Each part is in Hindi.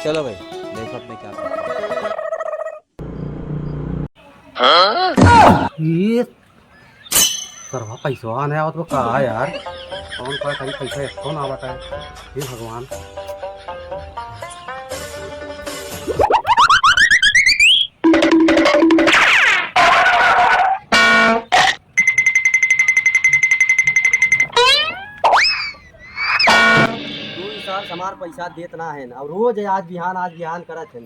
चलो भाई देखो अपने क्या करते ये सरवा पैसा नहीं आवत वो कहा यार कौन का कहीं पैसा एक ना आवता है। हे भगवान तू ई साल हमार पैसा देत ना है और रोज आज बिहान करत है।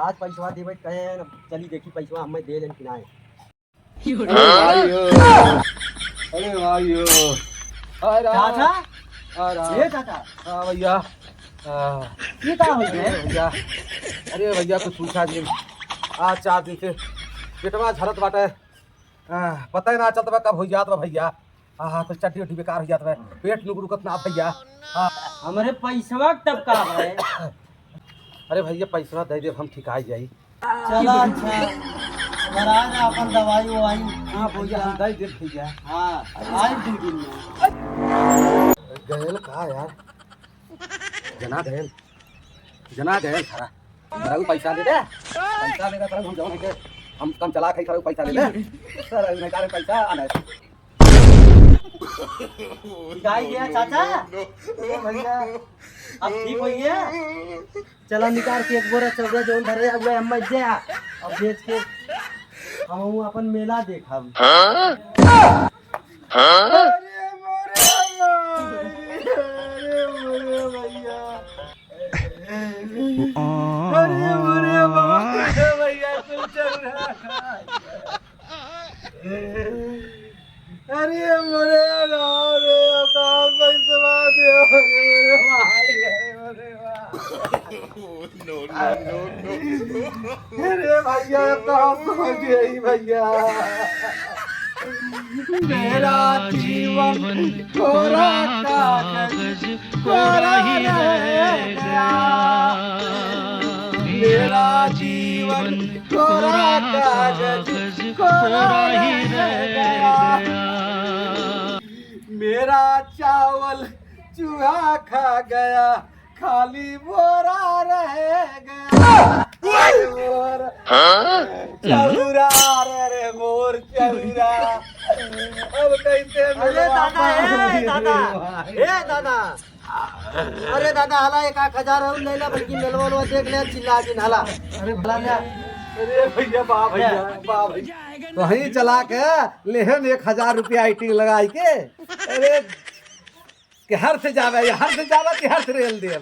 आज पैसा देबे कहे न चली देखी पैसा हमें दे लेन कि ना है। अरे भाइयों अरे चाचा अरे ये चाचा हाँ भैया ये का हो गए भैया अरे भैया कुछ पूछा जी आज 4 दिन से पेटवा झरत बाटे पता ही ना चलता बा कब हो जात बा भैया कुछ चट्टी उट्टी बेकार हो जात बा पेट नुक रुकत ना भैया हमारे पैसा तब का है। अरे भैया पैसा दे दे हम ठिकाई जाई चला अच्छा महाराज अपन दवाई ववाई हाँ भैया हम दे दे भैया हाँ आज दिन में गयल का यार जना गयल खरा मेरा को पैसा दे दे पैसा देगा तरह हम जाओ के हम कम चला के खरा पैसा दे दे सर नहीं करे पैसा आना गाय गया चाचा ए भैया अब ठीक होई है। चला निकाल के एक बोरा चौदह जो धरे हुए हम मत जा अब बेच के हम अपन मेला देखब। अरे मोरे रे का पैसा दे मेरे भाई अरे भैया कहाँ पहुँच गई भैया मेरा जीवन कोरा कागज कोरा ही रह गया मेरा जीवन कोरा कागज कोरा ही रह गया मेरा चावल चूहा खा गया खाली बोरा रह गया चौरा रे मोर चौरा अब कैसे अरे दादा अरे दादा हला 1000 और ले ला बल्कि मेलवा देख ले चिल्ला के हला अरे भला ले अरे भैया बा भैया तो ही चला के लेहन 1000 रुपया आईटी लगाई के अरे के हर से जावे कि हर से रेल दे